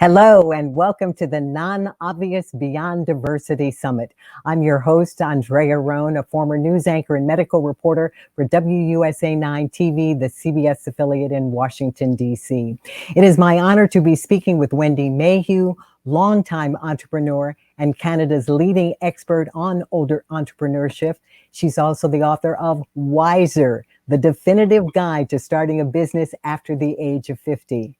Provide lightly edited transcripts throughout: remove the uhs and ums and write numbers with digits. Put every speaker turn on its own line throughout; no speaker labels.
Hello, and welcome to the Non-Obvious Beyond Diversity Summit. I'm your host, Andrea Roan, a former news anchor and medical reporter for WUSA 9 TV, the CBS affiliate in Washington, D.C. It is my honor to be speaking with Wendy Mayhew, longtime entrepreneur and Canada's leading expert on older entrepreneurship. She's also the author of Wiser, the definitive guide to starting a business after the age of 50.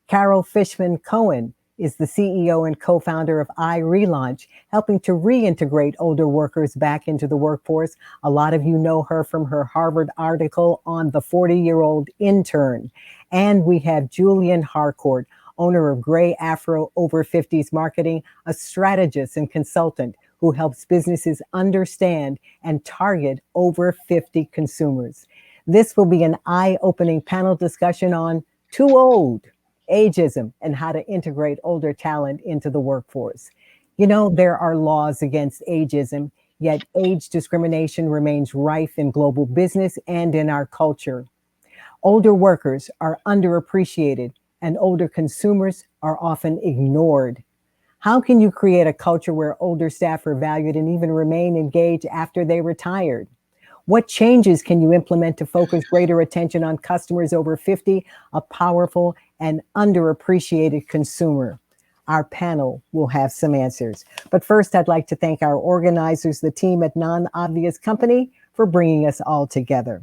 Carol Fishman Cohen is the CEO and co-founder of iRelaunch, helping to reintegrate older workers back into the workforce. A lot of you know her from her Harvard article on the 40-year-old intern. And we have Julian Harcourt, owner of Gray Afro Over 50s Marketing, a strategist and consultant who helps businesses understand and target over 50 consumers. This will be an eye-opening panel discussion on Too Old, ageism, and how to integrate older talent into the workforce. You know, there are laws against ageism, yet age discrimination remains rife in global business and in our culture. Older workers are underappreciated, and older consumers are often ignored. How can you create a culture where older staff are valued and even remain engaged after they retired? What changes can you implement to focus greater attention on customers over 50, a powerful and underappreciated consumer? Our panel will have some answers. But first, I'd like to thank our organizers, the team at Non-Obvious Company, for bringing us all together.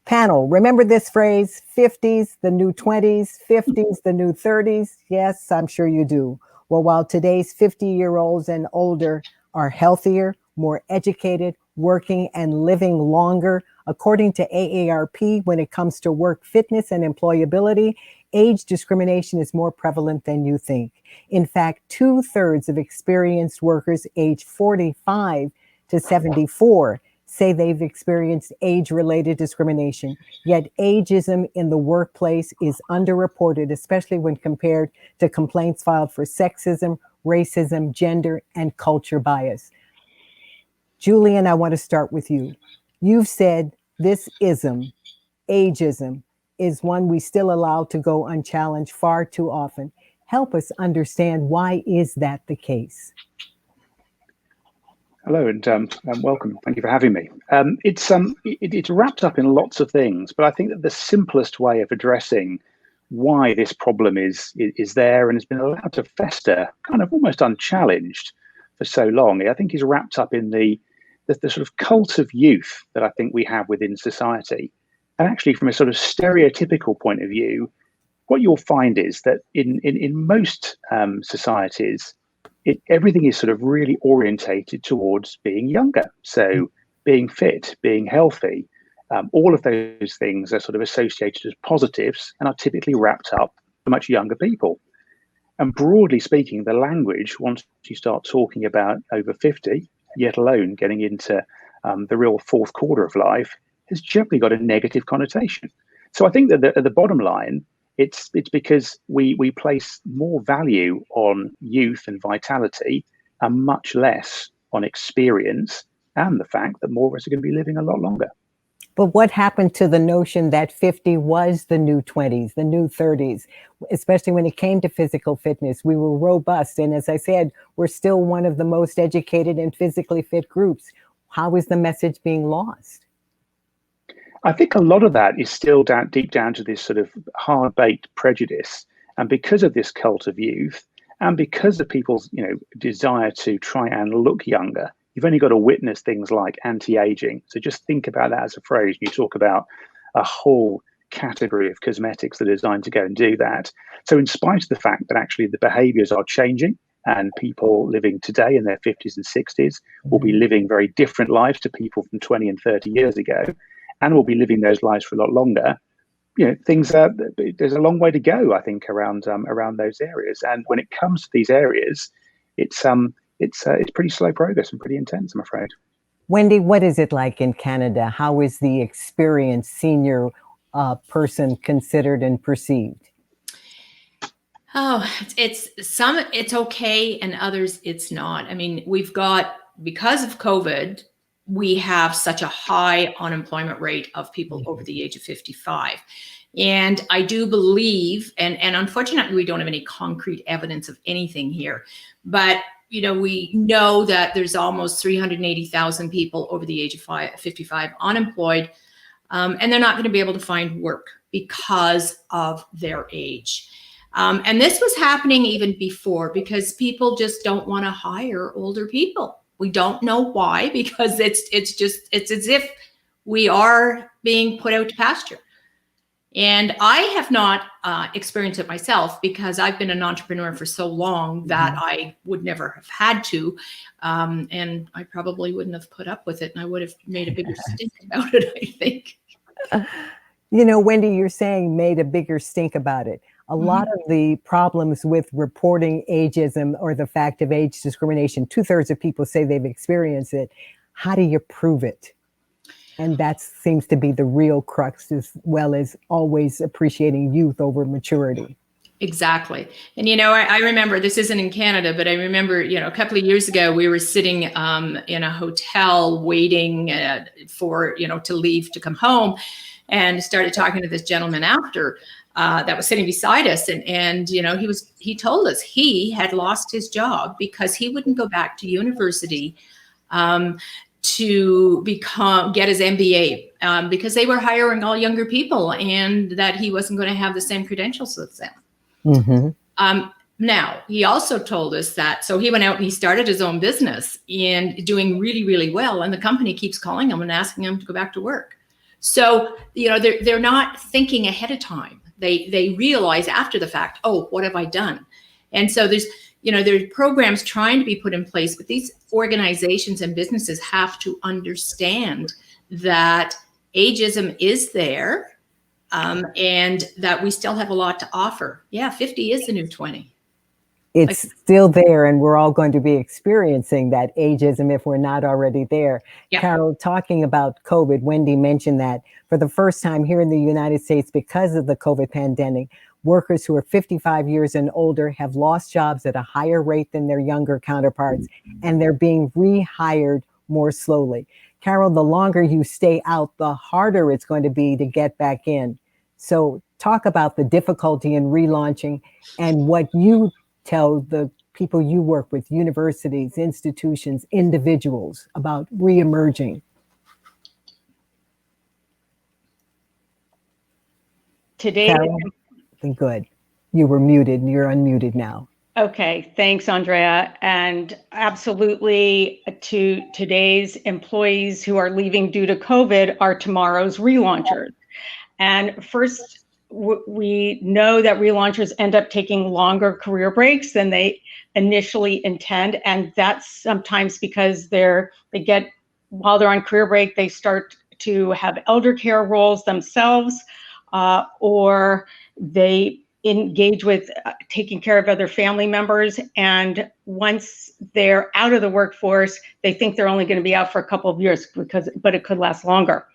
Panel, remember this phrase, 50s, the new 20s, 50s, the new 30s? Yes, I'm sure you do. Well, while today's 50-year-olds and older are healthier, more educated, working and living longer, according to AARP, when it comes to work fitness and employability, age discrimination is more prevalent than you think. In fact, 2/3 of experienced workers aged 45 to 74 say they've experienced age-related discrimination, yet ageism in the workplace is underreported, especially when compared to complaints filed for sexism, racism, gender, and culture bias. Julian, I want to start with you. You've said this ism, ageism, is one we still allow to go unchallenged far too often. Help us understand, why is that the case?
Hello, and welcome. Thank you for having me. It's wrapped up in lots of things, but I think that the simplest way of addressing why this problem is there and has been allowed to fester kind of almost unchallenged for so long, I think is wrapped up in the sort of cult of youth that I think we have within society. And actually, from a sort of stereotypical point of view, what you'll find is that in most societies, everything is sort of really orientated towards being younger. So being fit, being healthy, all of those things are sort of associated as positives and are typically wrapped up for much younger people. And broadly speaking, the language, once you start talking about over 50, yet alone getting into the real fourth quarter of life, has generally got a negative connotation. So I think that at the bottom line, it's because we place more value on youth and vitality and much less on experience and the fact that more of us are going to be living a lot longer.
But what happened to the notion that 50 was the new 20s, the new 30s, especially when it came to physical fitness? We were robust. And as I said, we're still one of the most educated and physically fit groups. How is the message being lost?
I think a lot of that is still deep down to this sort of hard-baked prejudice. And because of this cult of youth, and because of people's desire to try and look younger, you've only got to witness things like anti-aging. So just think about that as a phrase. You talk about a whole category of cosmetics that are designed to go and do that. So in spite of the fact that actually the behaviors are changing, and people living today in their 50s and 60s will be living very different lives to people from 20 and 30 years ago, and will be living those lives for a lot longer. There's a long way to go, I think, around those areas. And when it comes to these areas, it's pretty slow progress and pretty intense, I'm afraid.
Wendy, what is it like in Canada? How is the experienced senior person considered and perceived?
Oh, it's okay, and others it's not. I mean, because of COVID, we have such a high unemployment rate of people over the age of 55. And I do believe, and unfortunately, we don't have any concrete evidence of anything here, but we know that there's almost 380,000 people over the age of 55 unemployed, and they're not going to be able to find work because of their age. And this was happening even before, because people just don't want to hire older people. We don't know why, because it's as if we are being put out to pasture. And I have not experienced it myself, because I've been an entrepreneur for so long that I would never have had to. And I probably wouldn't have put up with it, and I would have made a bigger stink about it, I think.
Wendy, you're saying made a bigger stink about it. A lot of the problems with reporting ageism or the fact of age discrimination, 2/3 of people say they've experienced it. How do you prove it? And that seems to be the real crux, as well as always appreciating youth over maturity.
Exactly. And, I remember, this isn't in Canada, but I remember, a couple of years ago, we were sitting in a hotel waiting for, to leave to come home, and started talking to this gentleman after that was sitting beside us. And he told us he had lost his job because he wouldn't go back to university to get his MBA because they were hiring all younger people, and that he wasn't going to have the same credentials as them. Now, he also told us that, so he went out and he started his own business and doing really, really well. And the company keeps calling him and asking him to go back to work. So, they're not thinking ahead of time. They realize after the fact, oh, what have I done? And so there's programs trying to be put in place, but these organizations and businesses have to understand that ageism is there, and that we still have a lot to offer. Yeah, 50 is the new 20.
It's still there, and we're all going to be experiencing that ageism if we're not already there. Yep. Carol, talking about COVID, Wendy mentioned that for the first time here in the United States, because of the COVID pandemic, workers who are 55 years and older have lost jobs at a higher rate than their younger counterparts, and they're being rehired more slowly. Carol, the longer you stay out, the harder it's going to be to get back in. So talk about the difficulty in relaunching and what you tell the people you work with, universities, institutions, individuals, about reemerging.
Today,
Carol? Good. You were muted. You're unmuted now.
Okay, thanks, Andrea. And absolutely, to today's employees who are leaving due to COVID are tomorrow's relaunchers. And first, we know that relaunchers end up taking longer career breaks than they initially intend. And that's sometimes because while they're on career break, they start to have elder care roles themselves, or they engage with taking care of other family members. And once they're out of the workforce, they think they're only going to be out for a couple of years, but it could last longer.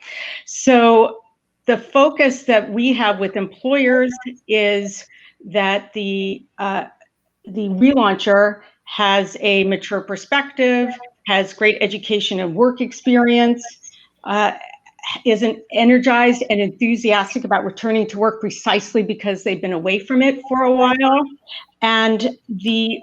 So the focus that we have with employers is that the relauncher has a mature perspective, has great education and work experience, isn't energized and enthusiastic about returning to work precisely because they've been away from it for a while. And the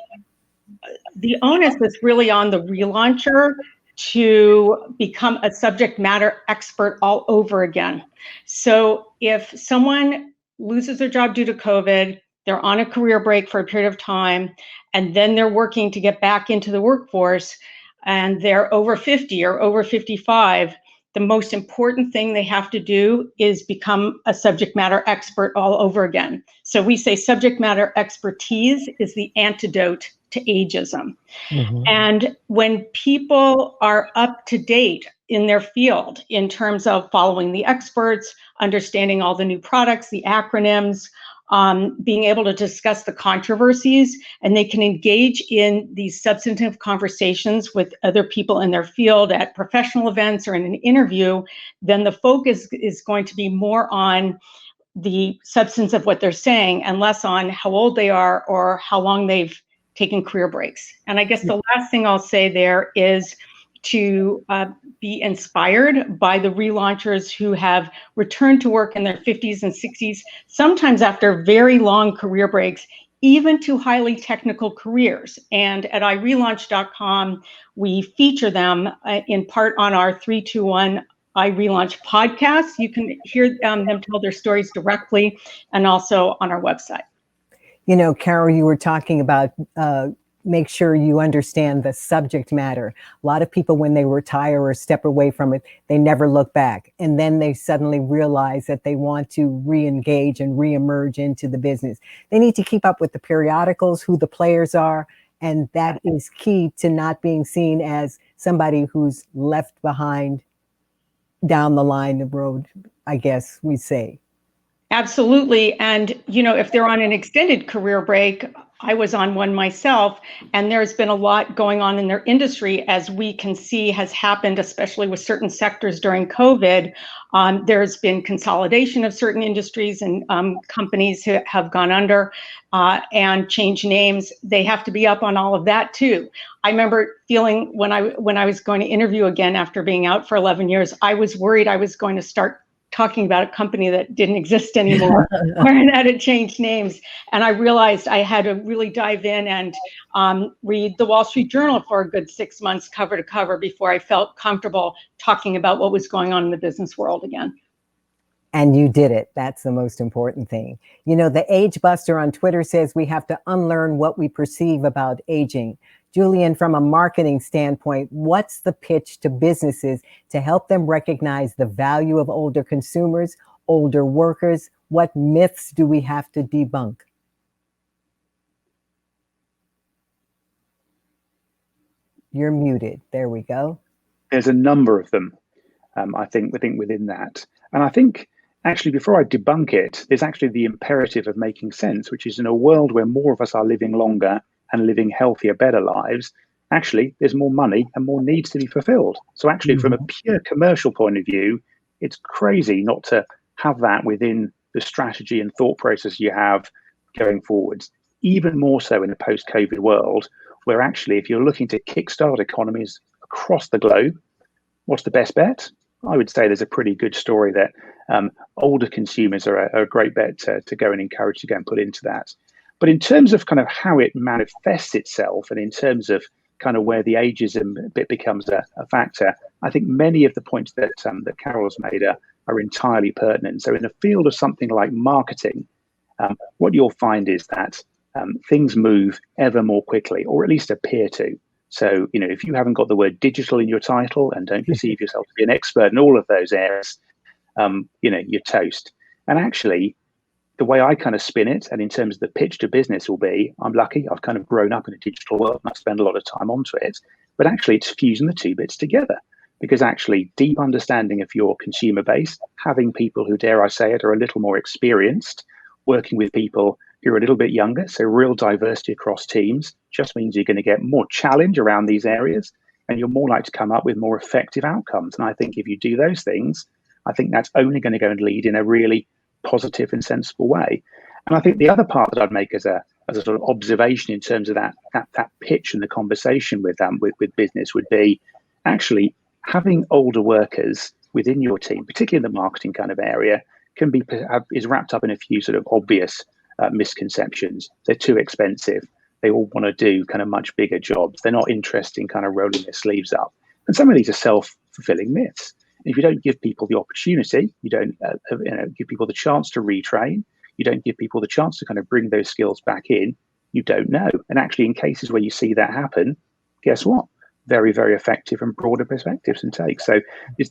onus is really on the relauncher to become a subject matter expert all over again. So if someone loses their job due to COVID, they're on a career break for a period of time, and then they're working to get back into the workforce, and they're over 50 or over 55, the most important thing they have to do is become a subject matter expert all over again. So we say subject matter expertise is the antidote to ageism. Mm-hmm. And when people are up to date in their field in terms of following the experts, understanding all the new products, the acronyms, being able to discuss the controversies, and they can engage in these substantive conversations with other people in their field at professional events or in an interview, then the focus is going to be more on the substance of what they're saying and less on how old they are or how long they've taken career breaks. And I guess the last thing I'll say there is to be inspired by the relaunchers who have returned to work in their 50s and 60s, sometimes after very long career breaks, even to highly technical careers. And at iRelaunch.com, we feature them in part on our 321 iRelaunch podcast. You can hear them tell their stories directly and also on our website.
You know, Carol, you were talking about make sure you understand the subject matter. A lot of people, when they retire or step away from it, they never look back. And then they suddenly realize that they want to re-engage and re-emerge into the business. They need to keep up with the periodicals, who the players are. And that is key to not being seen as somebody who's left behind down the line of road, I guess we say.
Absolutely. And, you know, if they're on an extended career break, I was on one myself, and there's been a lot going on in their industry, as we can see has happened, especially with certain sectors during COVID. There's been consolidation of certain industries, and companies who have gone under and changed names. They have to be up on all of that too. I remember feeling when I was going to interview again after being out for 11 years, I was worried I was going to start talking about a company that didn't exist anymore or that had changed names. And I realized I had to really dive in and read the Wall Street Journal for a good 6 months cover to cover before I felt comfortable talking about what was going on in the business world again.
And you did it. That's the most important thing. You know, the Age Buster on Twitter says we have to unlearn what we perceive about aging. Julian, from a marketing standpoint, what's the pitch to businesses to help them recognize the value of older consumers, older workers? What myths do we have to debunk? You're muted. There we go.
There's a number of them, I think within that. And I think, actually, before I debunk it, there's actually the imperative of making sense, which is in a world where more of us are living longer and living healthier, better lives, actually, there's more money and more needs to be fulfilled. So actually, from a pure commercial point of view, it's crazy not to have that within the strategy and thought process you have going forwards, even more so in a post-COVID world, where actually, if you're looking to kickstart economies across the globe, what's the best bet? I would say there's a pretty good story that older consumers are a great bet to go and encourage to go and put into that. But in terms of kind of how it manifests itself, and in terms of kind of where the ageism bit becomes a factor, I think many of the points that Carol's made are entirely pertinent. So in the field of something like marketing, what you'll find is that things move ever more quickly, or at least appear to. So, you know, if you haven't got the word digital in your title and don't perceive yourself to be an expert in all of those areas, you know, you're toast. And actually, the way I kind of spin it, and in terms of the pitch to business, will be, I'm lucky, I've kind of grown up in a digital world and I spend a lot of time onto it, but actually it's fusing the two bits together, because actually deep understanding of your consumer base, having people who, dare I say it, are a little more experienced, working with people who are a little bit younger, so real diversity across teams, just means you're going to get more challenge around these areas and you're more likely to come up with more effective outcomes. And I think if you do those things, I think that's only going to go and lead in a really positive and sensible way. And I think the other part that I'd make as a sort of observation in terms of that pitch and the conversation with business would be actually having older workers within your team, particularly in the marketing kind of area, is wrapped up in a few sort of obvious misconceptions. They're too expensive. They all want to do kind of much bigger jobs. They're not interested in kind of rolling their sleeves up. And some of these are self-fulfilling myths. If you don't give people the opportunity, you don't give people the chance to retrain, you don't give people the chance to kind of bring those skills back in, you don't know. And actually, in cases where you see that happen, guess what? Very, very effective and broader perspectives and takes. So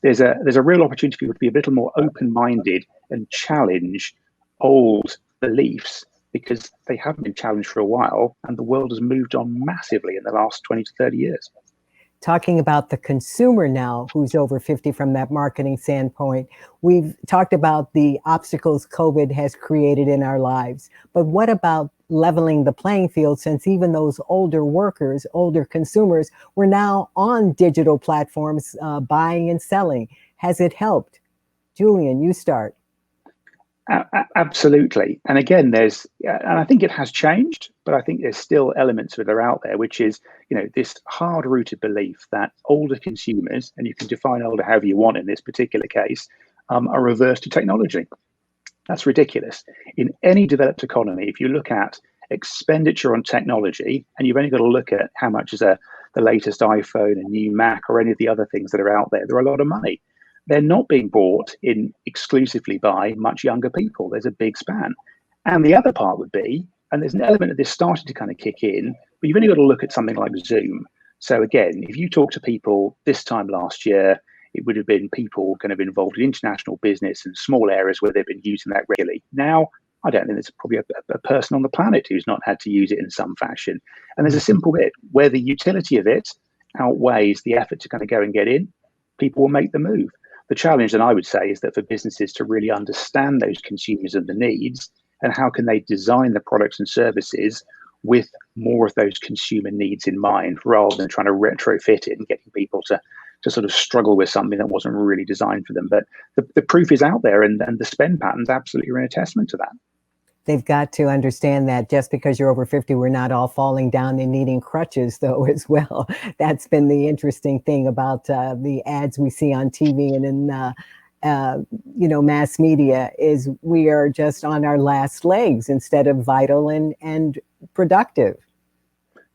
there's a real opportunity for people to be a little more open-minded and challenge old beliefs, because they haven't been challenged for a while and the world has moved on massively in the last 20 to 30 years.
Talking about the consumer now who's over 50 from that marketing standpoint, we've talked about the obstacles COVID has created in our lives. But what about leveling the playing field, since even those older workers, older consumers, were now on digital platforms buying and selling? Has it helped? Julian, you start.
Absolutely. And again, and I think it has changed, but I think there's still elements that are out there, which is, this hard-rooted belief that older consumers, and you can define older however you want in this particular case, are averse to technology. That's ridiculous. In any developed economy, if you look at expenditure on technology, and you've only got to look at how much is the latest iPhone, a new Mac, or any of the other things that are out there, they're a lot of money. They're not being bought in exclusively by much younger people. There's a big span. And the other part would be, and there's an element of this starting to kind of kick in, but you've only got to look at something like Zoom. So again, if you talk to people this time last year, it would have been people kind of involved in international business and small areas where they've been using that regularly. Now, I don't think there's probably a person on the planet who's not had to use it in some fashion. And there's a simple bit where the utility of it outweighs the effort to kind of go and get in, people will make the move. The challenge, then, I would say, is that for businesses to really understand those consumers and the needs, and how can they design the products and services with more of those consumer needs in mind, rather than trying to retrofit it and getting people to sort of struggle with something that wasn't really designed for them. But the proof is out there, and the spend patterns absolutely are a testament to that.
They've got to understand that just because you're over 50, we're not all falling down and needing crutches, though, as well. That's been the interesting thing about the ads we see on TV and in mass media, is we are just on our last legs instead of vital and productive.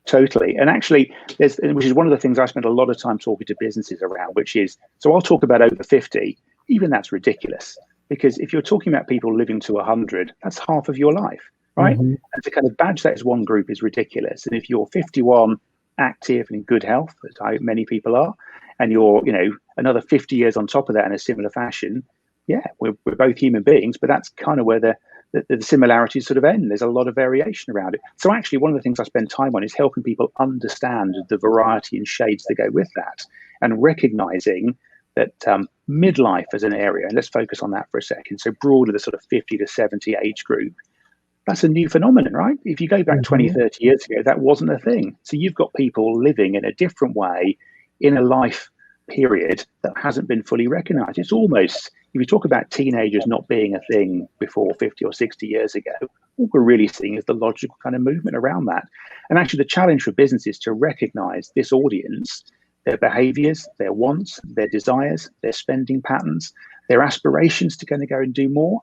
Totally. And actually, which is one of the things I spend a lot of time talking to businesses around, which is, so I'll talk about over 50, even that's ridiculous. Because if you're talking about people living to 100, that's half of your life, right? Mm-hmm. And to kind of badge that as one group is ridiculous. And if you're 51, active and in good health, as many people are, and you're, another 50 years on top of that in a similar fashion, yeah, we're both human beings, but that's kind of where the similarities sort of end. There's a lot of variation around it. So actually, one of the things I spend time on is helping people understand the variety and shades that go with that, and recognizing that midlife as an area, and let's focus on that for a second. So broadly, the sort of 50 to 70 age group, that's a new phenomenon, right? If you go back 20, 30 years ago, that wasn't a thing. So you've got people living in a different way in a life period that hasn't been fully recognized. It's almost, if you talk about teenagers not being a thing before 50 or 60 years ago, what we're really seeing is the logical kind of movement around that. And actually the challenge for businesses to recognize this audience, their behaviors, their wants, their desires, their spending patterns, their aspirations to kind of go and do more.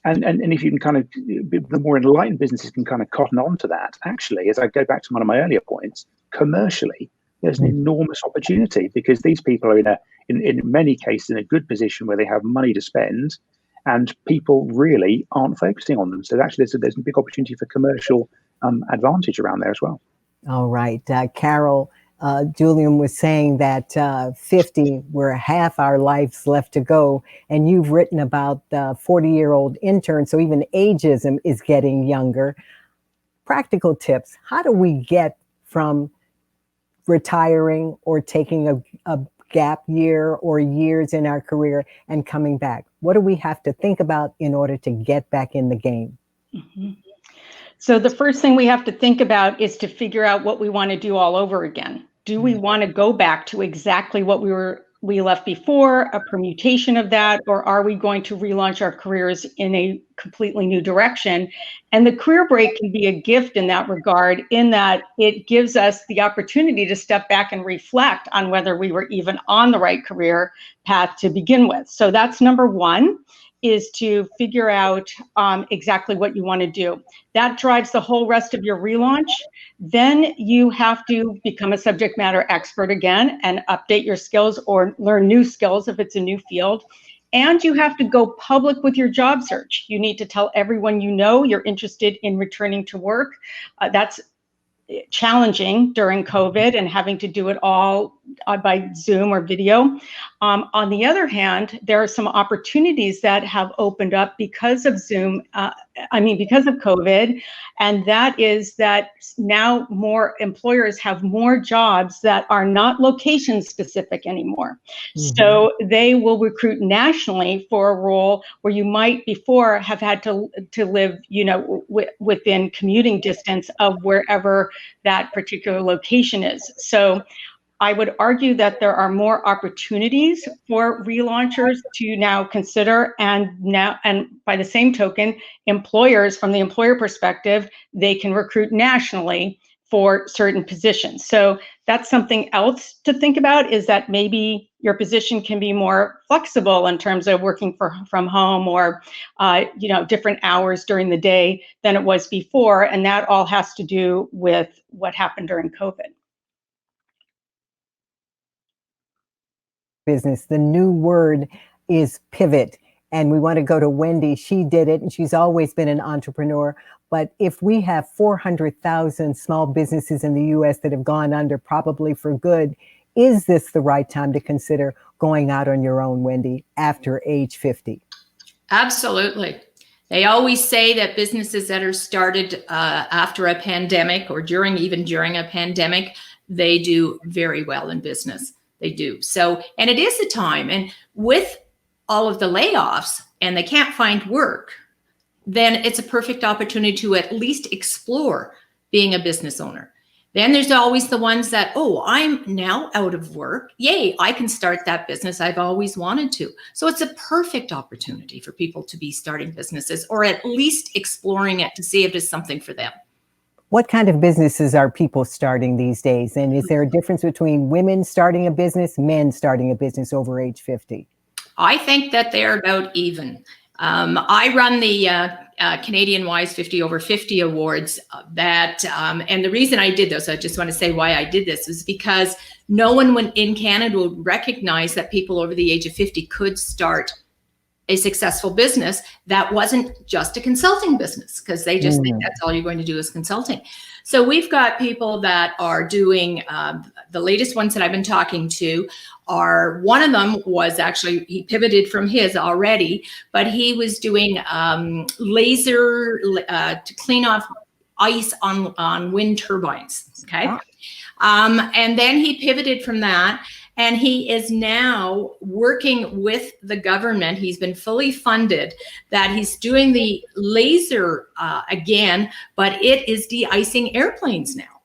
And if you can kind of, the more enlightened businesses can kind of cotton on to that, actually, as I go back to one of my earlier points, commercially, there's an enormous opportunity, because these people are in many cases in a good position where they have money to spend, and people really aren't focusing on them. So actually there's a big opportunity for commercial advantage around there as well.
All right. Carol, Julian was saying that 50, we're half our lives left to go. And you've written about the 40-year-old intern. So even ageism is getting younger. Practical tips. How do we get from retiring or taking a gap year or years in our career and coming back? What do we have to think about in order to get back in the game?
Mm-hmm. So the first thing we have to think about is to figure out what we want to do all over again. Do we want to go back to exactly what we left before, a permutation of that, or are we going to relaunch our careers in a completely new direction? And the career break can be a gift in that regard, in that it gives us the opportunity to step back and reflect on whether we were even on the right career path to begin with. So that's number one, is to figure out exactly what you want to do. That drives the whole rest of your relaunch. Then you have to become a subject matter expert again and update your skills or learn new skills if it's a new field. And you have to go public with your job search. You need to tell everyone you know you're interested in returning to work. That's challenging during COVID and having to do it all by Zoom or video. On the other hand, there are some opportunities that have opened up because of Zoom, because of COVID, and that is that now more employers have more jobs that are not location specific anymore. Mm-hmm. So they will recruit nationally for a role where you might before have had to live, within commuting distance of wherever that particular location is. So I would argue that there are more opportunities for relaunchers to now consider, and by the same token, employers, from the employer perspective, they can recruit nationally for certain positions. So that's something else to think about, is that maybe your position can be more flexible in terms of working from home, or different hours during the day than it was before. And that all has to do with what happened during COVID.
Business. The new word is pivot. And we want to go to Wendy. She did it, and she's always been an entrepreneur. But if we have 400,000 small businesses in the US that have gone under, probably for good, is this the right time to consider going out on your own, Wendy, after age 50?
Absolutely. They always say that businesses that are started after a pandemic, or even during a pandemic, they do very well in business. They do. So, and it is a time, and with all of the layoffs and they can't find work, then it's a perfect opportunity to at least explore being a business owner. Then there's always the ones that, oh, I'm now out of work. Yay, I can start that business I've always wanted to. So it's a perfect opportunity for people to be starting businesses, or at least exploring it to see if it's something for them.
What kind of businesses are people starting these days? And is there a difference between women starting a business, men starting a business over age 50?
I think that they're about even. I run the Canadian Wise 50 over 50 awards, and the reason I did those, I just want to say why I did this, is because no one in Canada would recognize that people over the age of 50 could start a successful business that wasn't just a consulting business, because they just think that's all you're going to do is consulting. So we've got people that are doing, the latest ones that I've been talking to are, one of them was actually, he pivoted from his already, but he was doing laser to clean off ice on wind turbines, okay? And then he pivoted from that, and he is now working with the government. He's been fully funded, that he's doing the laser again, but it is de-icing airplanes now.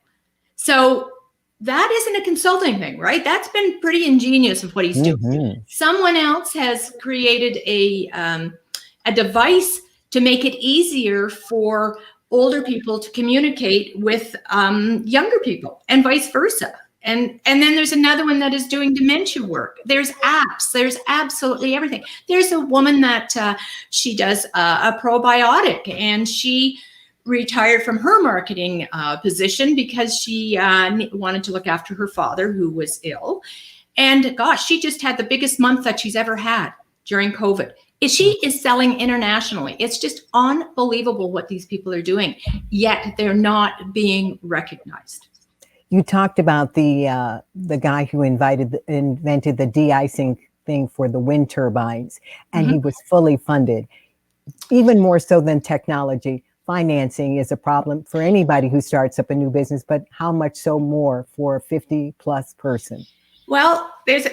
So that isn't a consulting thing, right? That's been pretty ingenious of what he's doing. Someone else has created a device to make it easier for older people to communicate with younger people, and vice versa. And then there's another one that is doing dementia work. There's apps. There's absolutely everything. There's a woman that she does a probiotic, and she retired from her marketing position because she wanted to look after her father, who was ill. And gosh, she just had the biggest month that she's ever had during COVID. She is selling internationally. It's just unbelievable what these people are doing, yet they're not being recognized.
You talked about the guy who invented the de-icing thing for the wind turbines, and he was fully funded. Even more so than technology, financing is a problem for anybody who starts up a new business, but how much so more for a 50-plus person?
Well, there's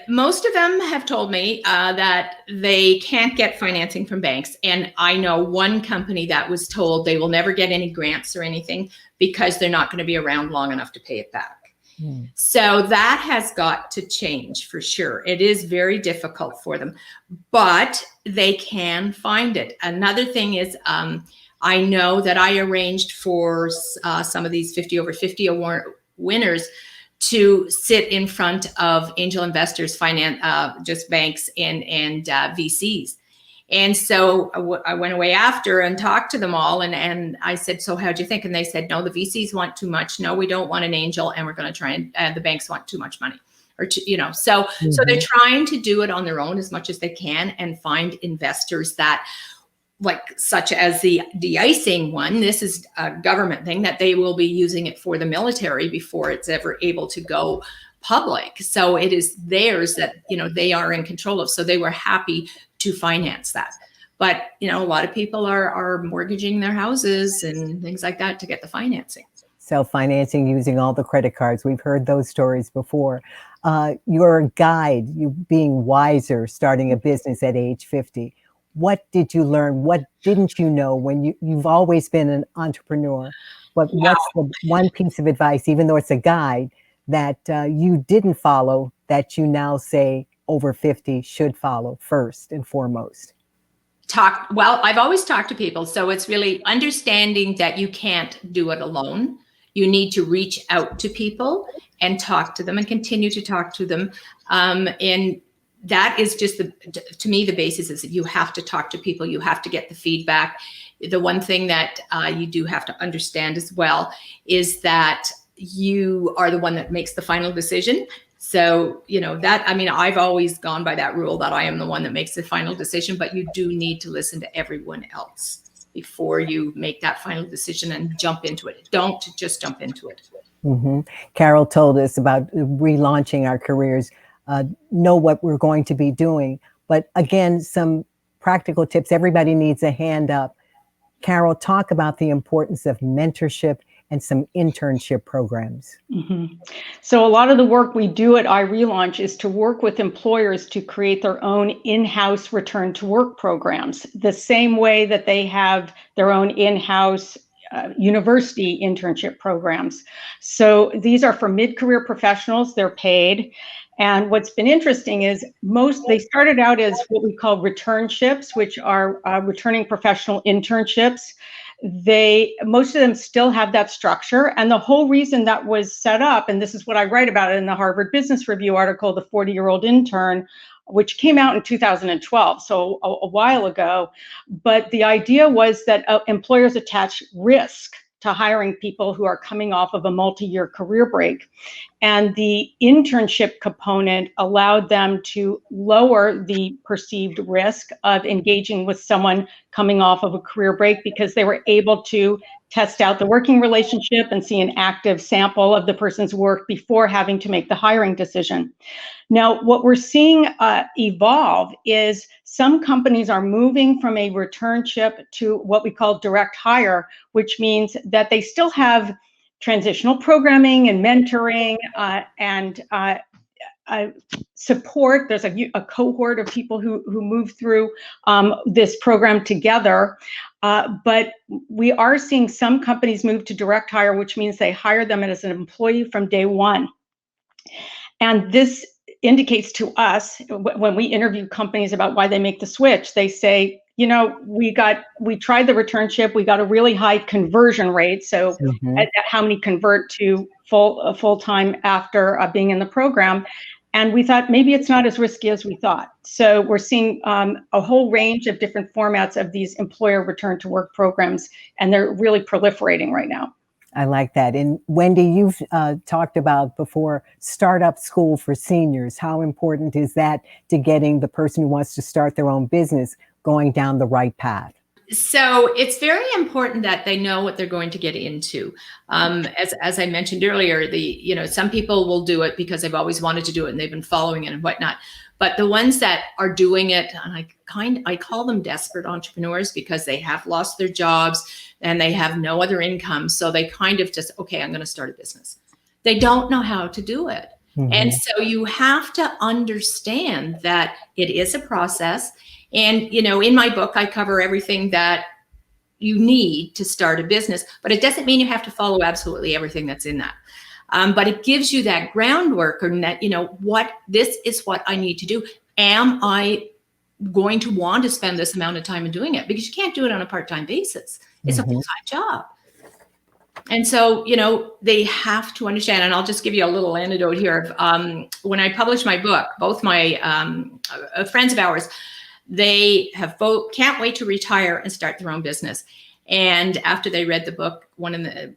most of them have told me that they can't get financing from banks. And I know one company that was told they will never get any grants or anything because they're not going to be around long enough to pay it back. So that has got to change for sure. It is very difficult for them, but they can find it. Another thing is, I know that I arranged for some of these 50 over 50 award winners to sit in front of angel investors, just banks and VCs. And so I went away after and talked to them all. And I said, so how'd you think? And they said, no, the VCs want too much. No, we don't want an angel. And we're going to try and the banks want too much money. So they're trying to do it on their own as much as they can and find investors that, like, such as the de-icing one, this is a government thing that they will be using it for the military before it's ever able to go public. So it is theirs that, they are in control of. So they were happy to finance that. But, a lot of people are mortgaging their houses and things like that to get the financing.
Self-financing using all the credit cards. We've heard those stories before. Your guide, you being wiser, starting a business at age 50. what did you learn? What didn't you know when you've always been an entrepreneur? What's the one piece of advice, even though it's a guide, that you didn't follow that you now say over 50 should follow first and foremost?
Well, I've always talked to people. So it's really understanding that you can't do it alone. You need to reach out to people and talk to them and continue to talk to them. And that is just to me, the basis is that you have to talk to people. You have to get the feedback. The one thing that you do have to understand as well is that you are the one that makes the final decision. So, I've always gone by that rule that I am the one that makes the final decision, but you do need to listen to everyone else before you make that final decision and jump into it. Don't just jump into it.
Mm-hmm. Carol told us about relaunching our careers, know what we're going to be doing. But again, some practical tips. Everybody needs a hand up. Carol, talk about the importance of mentorship and some internship programs.
Mm-hmm. So a lot of the work we do at iRelaunch is to work with employers to create their own in-house return to work programs, the same way that they have their own in-house university internship programs. So these are for mid-career professionals, they're paid. And what's been interesting is they started out as what we call returnships, which are returning professional internships. Most of them still have that structure. And the whole reason that was set up, and this is what I write about in the Harvard Business Review article, The 40-Year-Old Intern, which came out in 2012, so a while ago. But the idea was that employers attach risk to hiring people who are coming off of a multi-year career break. And the internship component allowed them to lower the perceived risk of engaging with someone coming off of a career break because they were able to test out the working relationship and see an active sample of the person's work before having to make the hiring decision. Now, what we're seeing evolve is some companies are moving from a returnship to what we call direct hire, which means that they still have transitional programming and mentoring and support. There's a cohort of people who move through this program together. But we are seeing some companies move to direct hire, which means they hire them as an employee from day one. And this indicates to us, when we interview companies about why they make the switch, they say, we tried the returnship, we got a really high conversion rate. So at how many convert to full-time after being in the program. And we thought maybe it's not as risky as we thought. So we're seeing a whole range of different formats of these employer return to work programs, and they're really proliferating right now.
I like that. And Wendy, you've talked about before startup school for seniors. How important is that to getting the person who wants to start their own business going down the right path?
So it's very important that they know what they're going to get into. As I mentioned earlier, some people will do it because they've always wanted to do it and they've been following it and whatnot. But the ones that are doing it, and I call them desperate entrepreneurs because they have lost their jobs and they have no other income. So they kind of just, okay, I'm going to start a business. They don't know how to do it. Mm-hmm. And so you have to understand that it is a process. And, in my book, I cover everything that you need to start a business, but it doesn't mean you have to follow absolutely everything that's in that. But it gives you that groundwork, and that, this is what I need to do. Am I going to want to spend this amount of time in doing it? Because you can't do it on a part-time basis. It's a full-time job. And so, they have to understand, and I'll just give you a little anecdote here. When I published my book, both my friends of ours, they have both can't wait to retire and start their own business. And after they read the book,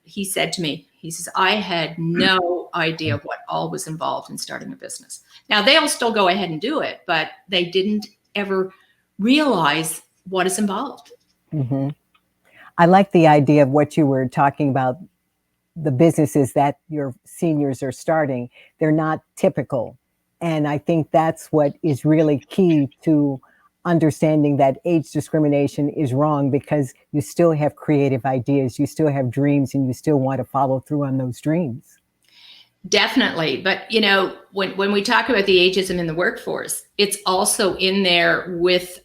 he said to me, he says, I had no idea what all was involved in starting a business. Now, they'll still go ahead and do it, but they didn't ever realize what is involved.
Mm-hmm. I like the idea of what you were talking about, the businesses that your seniors are starting. They're not typical. And I think that's what is really key to understanding that age discrimination is wrong, because you still have creative ideas, you still have dreams, and you still want to follow through on those dreams.
Definitely. But, when we talk about the ageism in the workforce, it's also in there with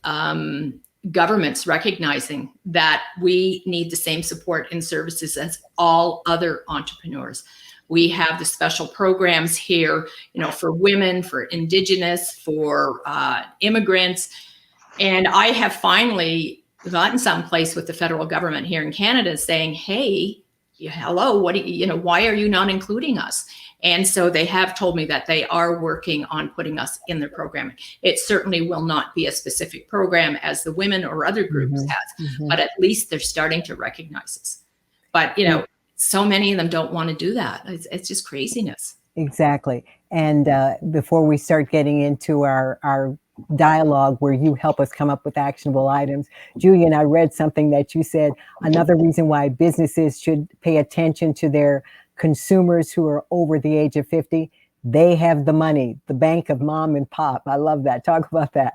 governments recognizing that we need the same support and services as all other entrepreneurs. We have the special programs here, for women, for Indigenous, for immigrants. And I have finally gotten someplace with the federal government here in Canada saying, hey, hello, why are you not including us? And so they have told me that they are working on putting us in their programming. It certainly will not be a specific program as the women or other groups has, but at least they're starting to recognize us. But, so many of them don't want to do that. It's just craziness.
Exactly. And before we start getting into our dialogue where you help us come up with actionable items, Julian, I read something that you said, another reason why businesses should pay attention to their consumers who are over the age of 50, they have the money, the bank of mom and pop. I love that. Talk about that.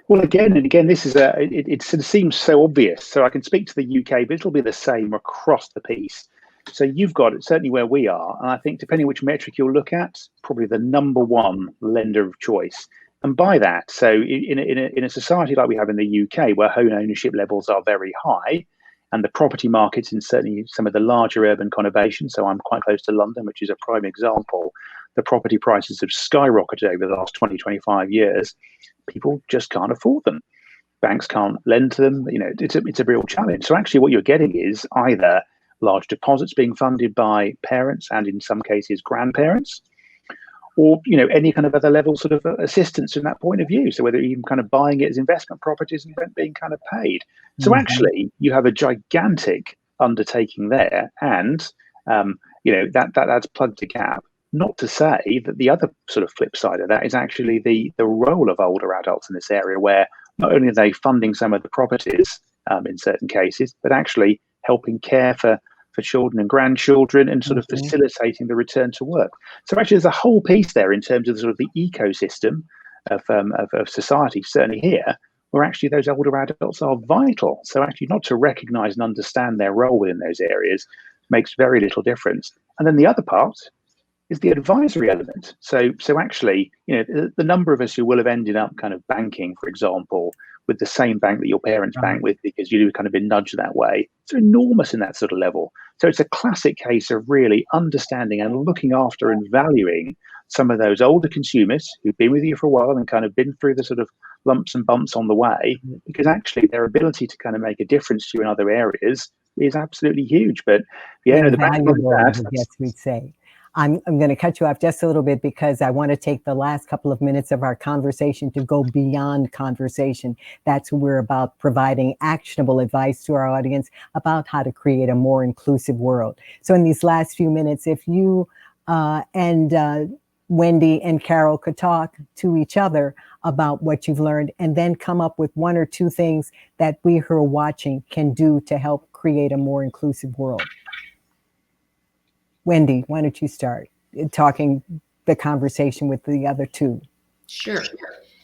Well, again, this is it sort of seems so obvious. So I can speak to the UK, but it'll be the same across the piece. So you've got it, certainly where we are. And I think depending which metric you'll look at, probably the number one lender of choice. And by that, so in a society like we have in the UK, where home ownership levels are very high, and the property markets in certainly some of the larger urban conurbations, so I'm quite close to London, which is a prime example, the property prices have skyrocketed over the last 20, 25 years. People just can't afford them. Banks can't lend to them. It's a real challenge. So actually what you're getting is either large deposits being funded by parents and in some cases grandparents, or any kind of other level sort of assistance from that point of view. So whether you're even kind of buying it as investment properties and rent being kind of paid. So actually you have a gigantic undertaking there, and that's plugged a gap. Not to say that the other sort of flip side of that is actually the role of older adults in this area, where not only are they funding some of the properties in certain cases, but actually helping care for children and grandchildren and sort of facilitating the return to work. So actually there's a whole piece there in terms of the sort of the ecosystem of society, certainly here, where actually those older adults are vital. So actually not to recognise and understand their role within those areas makes very little difference. And then the other part is the advisory element. So actually, the number of us who will have ended up kind of banking, for example, with the same bank that your parents bank with because you've kind of been nudged that way, it's enormous in that sort of level. So it's a classic case of really understanding and looking after and valuing some of those older consumers who've been with you for a while and kind of been through the sort of lumps and bumps on the way, because actually their ability to kind of make a difference to you in other areas is absolutely huge. But the back of that,
yes, we'd say. I'm going to cut you off just a little bit because I want to take the last couple of minutes of our conversation to go beyond conversation. That's what we're about, providing actionable advice to our audience about how to create a more inclusive world. So in these last few minutes, if you and Wendy and Carol could talk to each other about what you've learned and then come up with one or two things that we who are watching can do to help create a more inclusive world. Wendy, why don't you start talking the conversation with the other two?
Sure.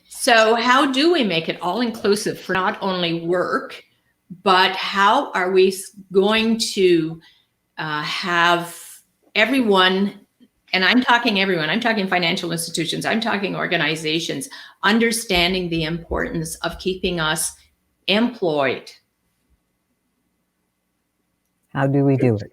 So how do we make it all inclusive for not only work, but how are we going to have everyone, and I'm talking everyone, I'm talking financial institutions, I'm talking organizations, understanding the importance of keeping us employed?
How do we do it?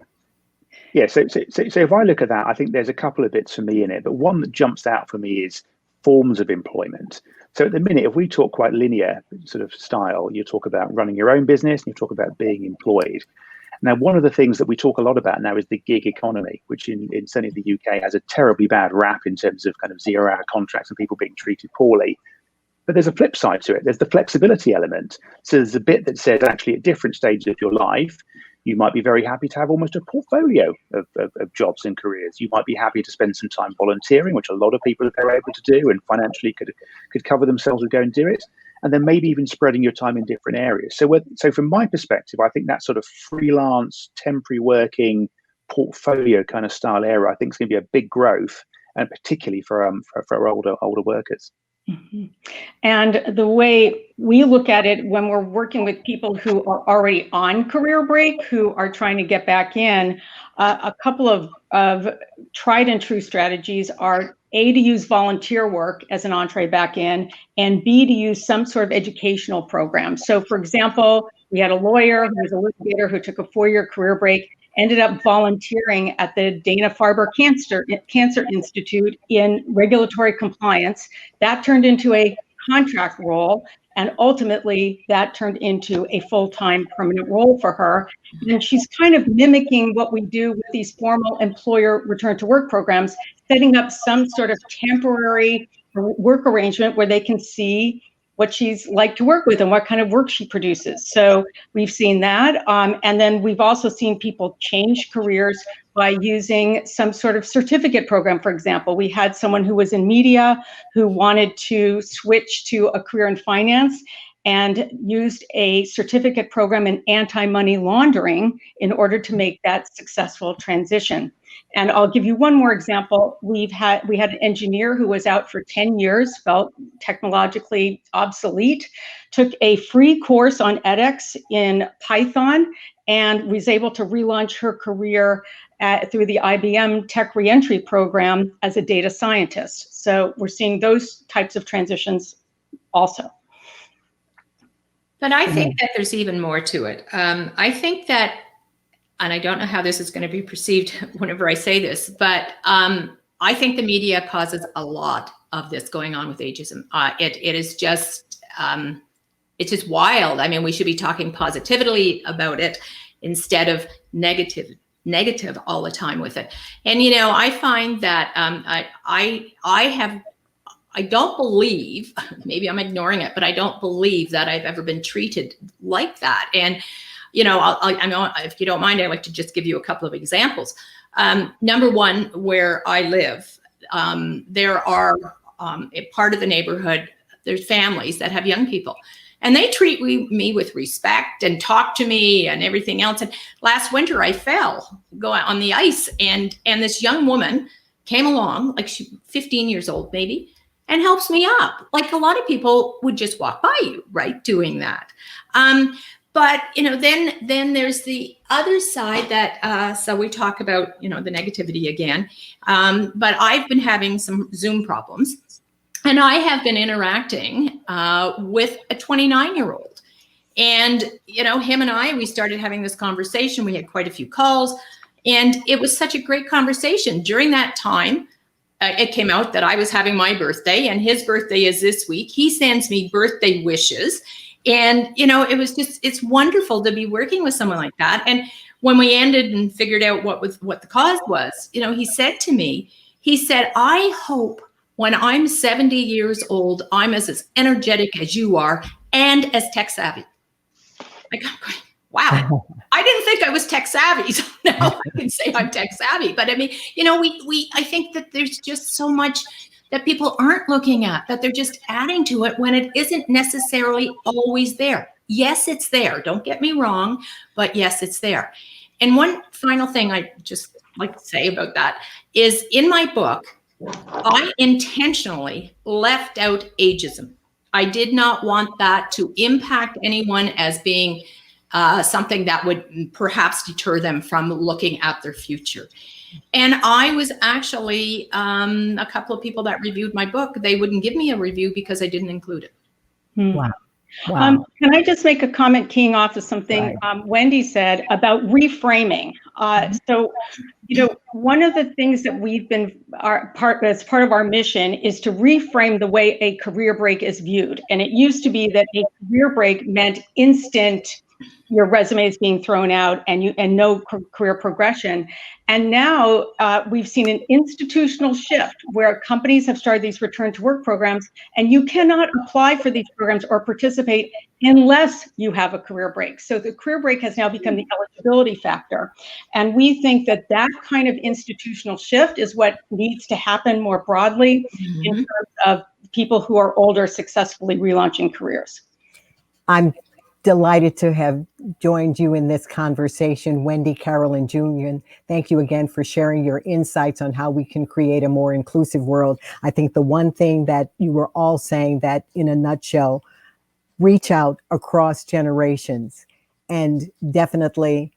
Yeah, so if I look at that, I think there's a couple of bits for me in it, but one that jumps out for me is forms of employment. So at the minute, if we talk quite linear sort of style, you talk about running your own business and you talk about being employed. Now, one of the things that we talk a lot about now is the gig economy, which in certainly the UK has a terribly bad rap in terms of kind of 0-hour contracts and people being treated poorly. But there's a flip side to it. There's the flexibility element. So there's a bit that says actually at different stages of your life, you might be very happy to have almost a portfolio of jobs and careers. You might be happy to spend some time volunteering, which a lot of people are able to do and financially could cover themselves and go and do it. And then maybe even spreading your time in different areas. So from my perspective, I think that sort of freelance, temporary working, portfolio kind of style area, I think is going to be a big growth, and particularly for older workers.
Mm-hmm. And the way we look at it when we're working with people who are already on career break, who are trying to get back in, a couple of tried and true strategies are A, to use volunteer work as an entree back in, and B, to use some sort of educational program. So for example, we had a lawyer who was a litigator who took a 4-year career break, ended up volunteering at the Dana-Farber Cancer Institute in regulatory compliance. That turned into a contract role, and ultimately that turned into a full-time permanent role for her. And she's kind of mimicking what we do with these formal employer return to work programs, setting up some sort of temporary work arrangement where they can see what she's like to work with and what kind of work she produces. So we've seen that. And then we've also seen people change careers by using some sort of certificate program. For example, we had someone who was in media who wanted to switch to a career in finance and used a certificate program in anti-money laundering in order to make that successful transition. And I'll give you one more example. We had an engineer who was out for 10 years, felt technologically obsolete, took a free course on edX in Python, and was able to relaunch her career through the IBM Tech Reentry Program as a data scientist. So we're seeing those types of transitions also.
But I think that there's even more to it. I think that, and I don't know how this is going to be perceived whenever I say this, but I think the media causes a lot of this going on with ageism. It is just, it's just wild. I mean, we should be talking positively about it instead of negative all the time with it. And, you know, I find that I don't believe, maybe I'm ignoring it, but I don't believe that I've ever been treated like that. And, you know, I know, if you don't mind, I'd like to just give you a couple of examples. Number one, where I live, there are a part of the neighborhood, there's families that have young people, and they treat me with respect and talk to me and everything else. And last winter I fell going on the ice, and this young woman came along, like she's 15 years old maybe, and helps me up. Like a lot of people would just walk by you, right, doing that. But, you know, then there's the other side that, so we talk about, you know, the negativity again, but I've been having some Zoom problems, and I have been interacting with a 29-year-old. And, you know, him and we started having this conversation. We had quite a few calls, and it was such a great conversation. During that time, it came out that I was having my birthday, and his birthday is this week. He sends me birthday wishes. And, you know, it was just, it's wonderful to be working with someone like that. And when we ended and figured out what the cause was, you know, he said to me, he said, I hope when I'm 70 years old, I'm as energetic as you are and as tech savvy. Like, wow, I didn't think I was tech savvy. So now I can say I'm tech savvy. But I mean, you know, I think that there's just so much that people aren't looking at, that they're just adding to it when it isn't necessarily always there. Yes, it's there. Don't get me wrong, but yes, it's there. And one final thing I just like to say about that is, in my book, I intentionally left out ageism. I did not want that to impact anyone as being something that would perhaps deter them from looking at their future. And I was actually, a couple of people that reviewed my book, they wouldn't give me a review because I didn't include it.
Wow. Wow.
Can I just make a comment keying off of something Wendy said about reframing? So, you know, one of the things that we've been as part of our mission is to reframe the way a career break is viewed. And it used to be that a career break meant instant, your resume is being thrown out and no career progression. And now we've seen an institutional shift where companies have started these return to work programs, and you cannot apply for these programs or participate unless you have a career break. So the career break has now become the eligibility factor. And we think that that kind of institutional shift is what needs to happen more broadly in terms of people who are older successfully relaunching careers.
I'm delighted to have joined you in this conversation, Wendy Carolyn Julian. Thank you again for sharing your insights on how we can create a more inclusive world. I think the one thing that you were all saying, that in a nutshell, reach out across generations and definitely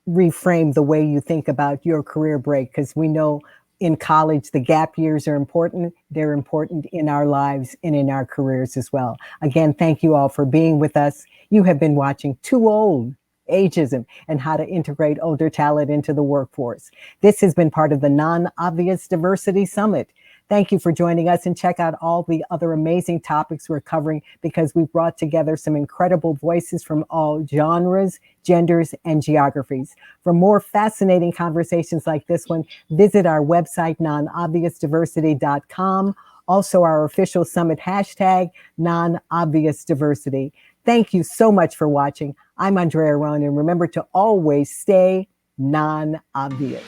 reframe the way you think about your career break, because we know in college, the gap years are important. They're important in our lives and in our careers as well. Again, thank you all for being with us. You have been watching Too Old: Ageism and How to Integrate Older Talent into the Workforce. This has been part of the Non-Obvious Diversity Summit. Thank you for joining us, and check out all the other amazing topics we're covering, because we've brought together some incredible voices from all genres, genders, and geographies. For more fascinating conversations like this one, visit our website, nonobviousdiversity.com. Also, our official summit hashtag, NonObviousDiversity. Thank you so much for watching. I'm Andrea Roan, and remember to always stay non-obvious.